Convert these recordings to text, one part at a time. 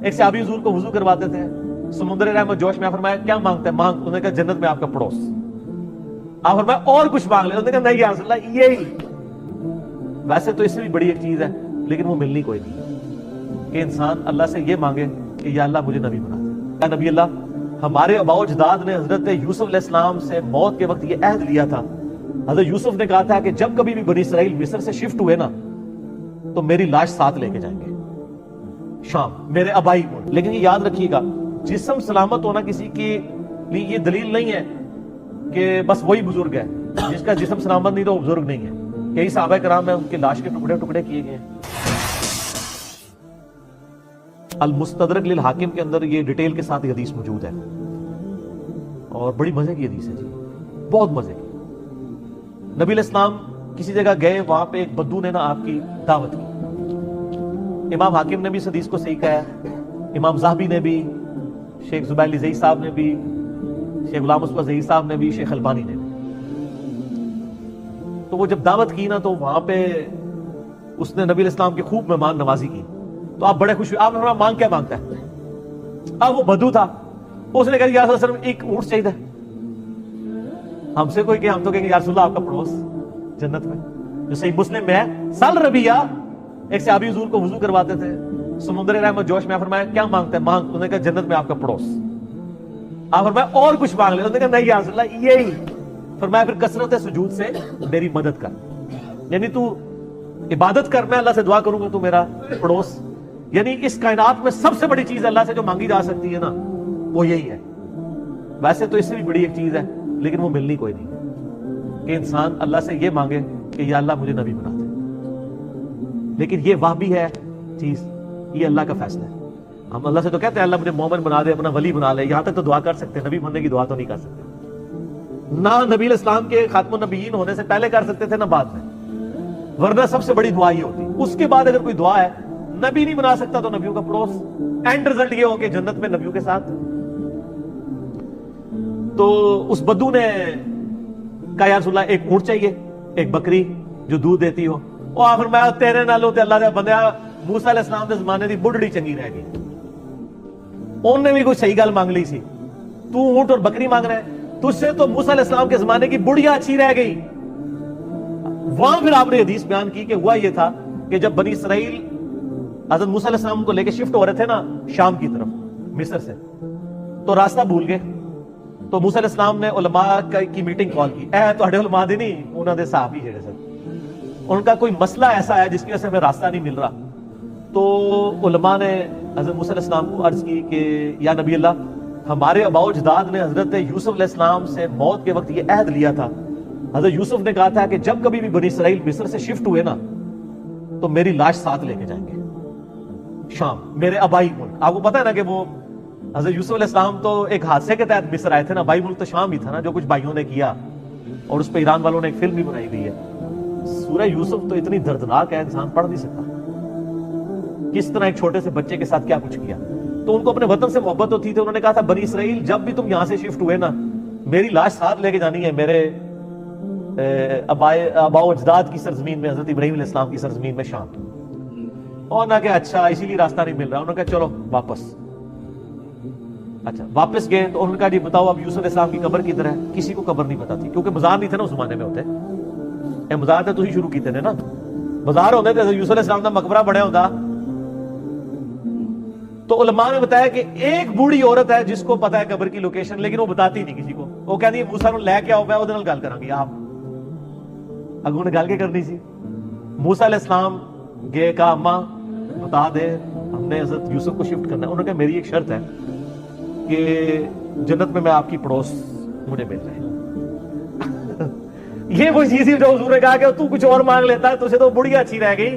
ایک صحابی حضور کو وضو کرواتے تھے, سمندر رحمت جوش میں فرمایا کیا مانگتا ہے, مانگ. انہوں نے کہا جنت میں آپ کا پڑوس. آپ فرمایا اور کچھ مانگ لے. انہوں نے کہا نہیں یا رسول اللہ یہی. ویسے تو اس سے بھی بڑی ایک چیز ہے لیکن وہ ملنی کوئی نہیں, کہ انسان اللہ سے یہ مانگے کہ یا اللہ مجھے نبی بنا دے. یا نبی اللہ, ہمارے آباء و اجداد نے حضرت یوسف علیہ السلام سے موت کے وقت یہ عہد لیا تھا. حضرت یوسف نے کہا تھا کہ جب کبھی بھی بنی اسرائیل مصر سے شفٹ ہوئے نا تو میری لاش ساتھ لے کے جائیں گے شام, میرے آبائی ملک. لیکن یہ یاد رکھیے گا, جسم سلامت ہونا کسی کے لیے یہ دلیل نہیں ہے کہ بس وہی بزرگ ہے. جس کا جسم سلامت نہیں تو وہ بزرگ نہیں ہے. کئی صحابہ کرام ہیں ان کے لاش کے ٹکڑے ٹکڑے کیے گئے ہیں. المستدرک للحاکم کے اندر یہ ڈیٹیل کے ساتھ یہ حدیث موجود ہے اور بڑی مزے کی حدیث ہے جی, بہت مزے کی. نبی علیہ السلام کسی جگہ گئے, وہاں پہ ایک بدو نے نا آپ کی دعوت کی. امام حاکم نے بھی اس حدیث کو صحیح کہا ہے, امام زاہبی نے بھی, شیخ زبیر زئی صاحب نے بھی, شیخ غلام مصطفیٰ زئی صاحب نے بھی, شیخ البانی نے بھی. تو وہ جب دعوت کی نا تو وہاں پہ اس نے نبی علیہ السلام کی خوب مہمان نوازی کی. تو آپ بڑے خوش ہوئے. آپ نے فرمایا مانگ کیا مانگتا ہے. اب وہ بدو تھا, اس نے کہا یا رسول اللہ ایک اونٹ چاہیے. ہم سے کوئی کہ ہم تو کہیں گے یا رسول اللہ آپ کا پڑوس جنت میں, جو صحیح مسلم میں ہے. سل ربیہ, ایک صحابی حضور کو وضو کرواتے تھے, سمندر رحمت جوش میں فرمایا کیا مانگتا ہے, مانگ. انہوں نے کہا جنت میں آپ کا پڑوس. آپ فرمایا اور کچھ مانگ لے. انہوں نے کہا نہیں یا رسول اللہ یہی. فرمایا پھر کثرت سجود سے میری مدد کر, یعنی تو عبادت کر, میں اللہ سے دعا کروں گا تو میرا پڑوس. یعنی اس کائنات میں سب سے بڑی چیز اللہ سے جو مانگی جا سکتی ہے نا وہ یہی ہے. ویسے تو اس سے بھی بڑی ایک چیز ہے لیکن وہ ملنی کوئی نہیں, کہ انسان اللہ سے یہ مانگے کہ یا اللہ مجھے نبی بنا دے. لیکن یہ وہ بھی ہے چیز, یہ اللہ کا فیصلہ ہے. ہم اللہ سے تو کہتے ہیں اللہ مجھے مومن بنا دے, اپنا ولی بنا لے, یہاں تک تو دعا کر سکتے ہیں, نبی بننے کی دعا تو نہیں کر سکتے. نہ نبی علیہ السلام کے خاتم النبیین ہونے سے پہلے کر سکتے تھے نہ بعد میں, ورنہ سب سے بڑی دعا یہ ہوتی. اس کے بعد اگر کوئی دعا ہے نبی نہیں بنا سکتا تو نبیوں کا پڑوس. اینڈ رزلٹ یہ ہو کہ جنت میں نبیوں کے ساتھ. تو اس بدو نے کہا یا رسول اللہ ایک اونٹ چاہیے, ایک بکری جو دودھ دیتی ہو. وہ آخر میں تیرے نالوں تے اللہ دے بندیا موسیٰ علیہ السلام دے زمانے دی بڑھڑی چنگی رہ گئی. انہوں نے بھی کوئی صحیح گل مانگ لی سی, تو اونٹ اور بکری مانگ رہا ہے. تجھ سے تو موسیٰ علیہ السلام کے زمانے کی بڑھیا اچھی رہ گئی. وہاں پھر آپ نے حدیث بیان کی کہ ہوا یہ تھا کہ جب بنی اسرائیل حضرت موسیٰ علیہ السلام کو لے کے شفٹ ہو رہے تھے نا شام کی طرف مصر سے, تو راستہ بھول گئے. تو موسیٰ علیہ السلام نے علماء کی میٹنگ کال کی. اے تو اڑے علماء دی نہیں, انہوں نے صحابی جڑے سن, ان کا کوئی مسئلہ ایسا ہے جس کی وجہ سے ہمیں راستہ نہیں مل رہا. تو علماء نے حضرت موسیٰ علیہ السلام کو عرض کی کہ یا نبی اللہ, ہمارے آباء و اجداد نے حضرت یوسف علیہ السلام سے موت کے وقت یہ عہد لیا تھا. حضرت یوسف نے کہا تھا کہ جب کبھی بھی بنی اسرائیل مصر سے شفٹ ہوئے نا تو میری لاش ساتھ لے کے جائیں گے شام, میرے آبائی ملک. آپ کو پتا ہے نا کہ وہ حضرت یوسف علیہ السلام تو ایک حادثے کے تحت مصر آئے تھے نا, آبائی ملک تو شام ہی تھا نا, جو کچھ بھائیوں نے کیا, اور اس پہ ایران والوں نے ایک فلم بھی بنائی ہوئی ہے. سورہ یوسف تو اتنی دردناک ہے انسان پڑھ نہیں سکتا, کس طرح ایک چھوٹے سے بچے کے ساتھ کیا کچھ کیا. تو ان کو اپنے وطن سے محبت ہوتی تھی. انہوں نے کہا تھا بنی اسرائیل جب بھی تم یہاں سے شفٹ ہوئے نا میری لاش ساتھ لے کے جانی ہے میرے آباء و اجداد کی سرزمین میں, حضرت ابراہیم علیہ السلام کی سرزمین میں شام. اور نہ کہ اچھا اسی لیے راستہ نہیں مل رہا. انہوں نے کہا چلو واپس. اچھا واپس گئے تو انہوں نے کہا جی بتاؤ اب یوسف علیہ السلام کی قبر کدھر ہے. کسی کو قبر نہیں پتا تھی کیونکہ مزار نہیں تھے نا اس زمانے میں ہوتے. مزار تو ہی شروع کیتے نا, مزار ہوتے تھے یوسف علیہ السلام کا مقبرہ بڑے ہوتا. تو علماء نے بتایا کہ ایک بوڑھی عورت ہے جس کو پتا ہے قبر کی لوکیشن, لیکن وہ بتاتی نہیں کسی کو. وہ کہتی ہے موسیٰ نوں لے کے آؤ, میں وہ نال گل کراں گی. آپ اگوں نے گل کے کرنی سی. موسیٰ علیہ السلام گئے, کہا اماں بتا دے ہم نے حضرت یوسف کو شفٹ کرنا ہے. انہوں نے کہا میری ایک شرط ہے کہ جنت میں آپ کی پڑوس مجھے مل رہے. یہ وہ چیز جو حضور نے کہا کہ تو کچھ اور مانگ لیتا ہے, تجھے تو بڑھیا اچھی رہ گئی.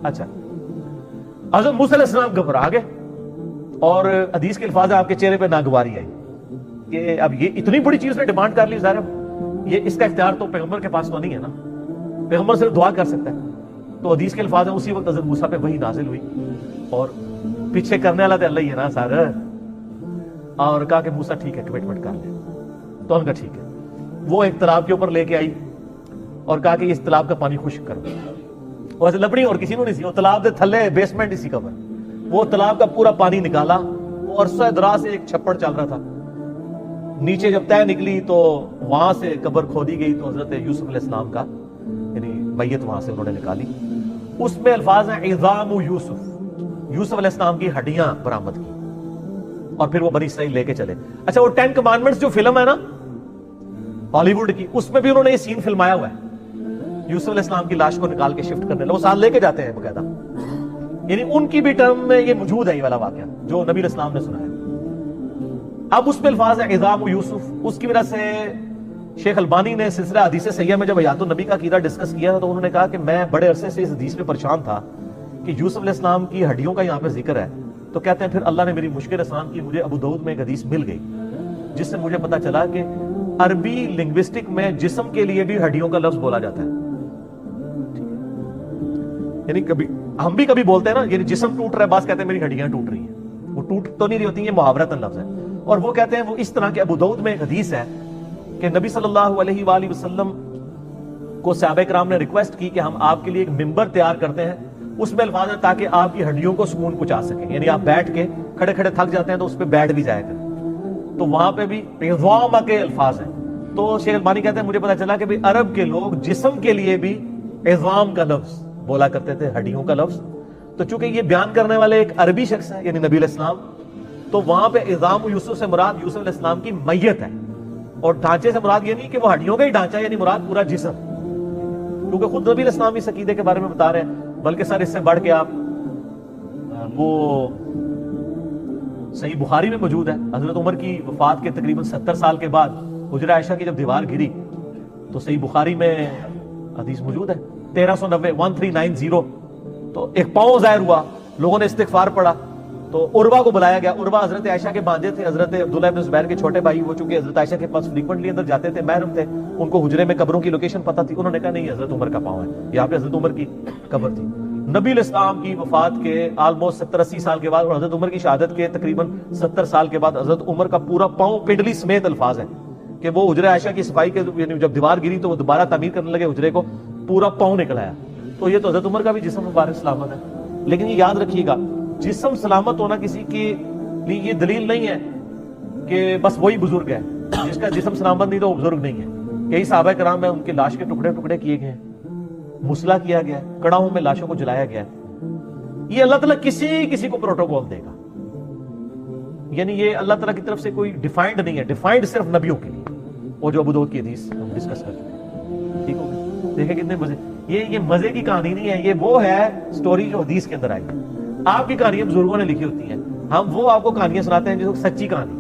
اچھا حضرت موسیٰ علیہ السلام گھبرا گئے اور حدیث کے الفاظ آپ کے چہرے پہ ناگواری آئی کہ اب یہ اتنی بڑی چیز نے ڈیمانڈ کر لی. ظاہر یہ اس کا اختیار تو پیغمبر کے پاس تو نہیں ہے نا, پیغمبر صرف دعا کر سکتا ہے. تو حدیث کے الفاظ ہیں اسی وقت حضرت موسیٰ پہ وحی نازل ہوئی اور پیچھے کرنے والا تو اللہ ہی ہے نا سارا. اور کہا کہ موسیٰ ٹھیک ہے کمٹمنٹ کر لے. تو ان کا ٹھیک ہے. وہ ایک تالاب کے اوپر لے کے آئی اور کہا کہ اس تالاب کا پانی خشک کر دو. ویسے لبڑی اور کسی نے نہیں سی, وہ تالاب دے تھلے بیسمنٹ اسی قبر. وہ تالاب کا پورا پانی نکالا اور عرصہ دراز سے ایک چھپڑ چل رہا تھا. نیچے جب تہ نکلی تو وہاں سے قبر کھودی گئی تو حضرت یوسف علیہ السلام کا یعنی میت وہاں سے انہوں نے نکالی. اس میں الفاظ ہیں عظام یوسف علیہ السلام کی ہڈیاں برآمد کی اور پھر وہ بنی اسرائیل لے کے چلے. اچھا وہ 10 کمانڈمنٹس جو فلم ہے نا ہالی ووڈ کی, اس میں بھی انہوں نے یہ سین فلمایا ہوا ہے. یوسف علیہ السلام کی لاش کو نکال کے شفٹ کرنے وہ ساتھ لے کے جاتے ہیں باقاعدہ, یعنی ان کی بھی ٹرم میں یہ موجود ہے یہ والا واقعہ جو نبی علیہ السلام نے سنا ہے. اب اس میں الفاظ ہے عظام یوسف. اس کی وجہ سے شیخ البانی نے سلسلہ حدیث صحیحہ میں جب حیات النبی کا عقیدہ ڈسکس کیا تو انہوں نے کہا کہ میں بڑے عرصے سے اس حدیث پہ پریشان تھا کہ یوسف علیہ السلام کی ہڈیوں کا یہاں پہ ذکر ہے, تو کہتے ہیں پھر اللہ نے میری مشکل آسان کی, مجھے ابو داؤد میں ایک حدیث مل گئی جس سے مجھے پتا چلا کہ عربی لنگوسٹک میں جسم کے لیے بھی ہڈیوں کا لفظ بولا جاتا ہے. یعنی کبھی ہم بھی کبھی بولتے ہیں نا یعنی جسم ٹوٹ رہا ہے, بعض کہتے ہیں میری ہڈیاں ٹوٹ رہی ہیں, وہ ٹوٹ تو نہیں رہی ہوتی, یہ محاورتاً لفظ ہے. اور وہ کہتے ہیں وہ اس طرح کے ابو داؤد میں ایک حدیث ہے کہ نبی صلی اللہ علیہ وآلہ وسلم کو صحابہ کرام نے ریکویسٹ کی کہ ہم آپ کے لیے ایک ممبر تیار کرتے ہیں, اس میں الفاظ ہے تاکہ آپ کی ہڈیوں کو سکون پہنچا سکیں, یعنی آپ بیٹھ کے کھڑے کھڑے تھک جاتے ہیں تو اس پہ بیٹھ بھی جائے گا. تو وہاں پہ بھی عظام کے الفاظ ہیں. تو شیخ البانی کہتے ہیں مجھے پتا چلا کہ عرب کے لوگ جسم کے لیے بھی عظام کا لفظ بولا کرتے تھے, ہڈیوں کا لفظ. تو چونکہ یہ بیان کرنے والے ایک عربی شخص ہے یعنی نبی علیہ السلام, تو وہاں پہ عظام یوسف سے مراد یوسف علیہ السلام کی میت ہے, اور ڈھانچے سے مراد یہ نہیں کہ وہ ہڈیوں کا ہی ڈھانچہ ہے, یعنی مراد پورا جسم, کیونکہ خود نبی علیہ السلام اس عقیدے کے بارے میں بتا رہے ہیں. بلکہ سر اس سے بڑھ کے آپ وہ صحیح بخاری میں موجود ہے, حضرت عمر کی وفات کے تقریباً 70 سال کے بعد حجرہ عائشہ کی جب دیوار گری تو صحیح بخاری میں حدیث موجود ہے 1390 تو ایک پاؤں ظاہر ہوا, لوگوں نے استغفار پڑھا تو عروہ کو بلایا گیا. عروہ حضرت عائشہ کے بانجے تھے, حضرت عبداللہ بن زبیر کے چھوٹے بھائی. وہ چونکہ حضرت عائشہ کے پاس فریکوینٹلی اندر جاتے تھے, محرم تھے, ان کو حجرے میں قبروں کی لوکیشن پتہ تھی. انہوں نے کہا نہیں حضرت عمر کا پاؤں ہے, یہاں پہ حضرت عمر کی قبر تھی. نبی علیہ السلام کی وفات کے آلموسٹ 70-80 سال کے بعد اور حضرت عمر کی شہادت کے تقریباً 70 سال کے بعد حضرت عمر کا پورا پاؤں پنڈلی سمیت الفاظ ہے کہ وہ حجرہ عائشہ کی صفائی کے یعنی جب دیوار گری تو وہ دوبارہ تعمیر کرنے لگے حجرے کو, پورا پاؤں نکل آیا. تو یہ تو حضرت عمر کا بھی جسم مبارک سلامت ہے. لیکن یہ یاد رکھیے گا جسم سلامت ہونا کسی کے لیے یہ دلیل نہیں ہے کہ بس وہی بزرگ ہے, جس کا جسم سلامت نہیں تو وہ بزرگ نہیں ہے. کئی صحابہ کرام میں ان کے لاش کے ٹکڑے ٹکڑے کیے گئے ہیں, مسلح کیا گیا ہے, کڑاہوں میں لاشوں کو جلایا گیا ہے. یہ اللہ تعالیٰ کسی کو پروٹوکول دے گا, یعنی یہ اللہ تعالیٰ کی طرف سے کوئی ڈیفائنڈ نہیں ہے, ڈیفائنڈ صرف نبیوں کے لیے. وہ جو ابو داؤد کی حدیث ہم ڈسکس کر چکے ہیں, ٹھیک ہو دیکھیں کتنے مزے. یہ مزے کی کہانی نہیں ہے, یہ وہ ہے سٹوری جو حدیث کے اندر آئی. آپ کی کہانیاں بزرگوں نے لکھی ہوتی ہیں, ہم وہ آپ کو کہانیاں سناتے ہیں جو سچی کہانی.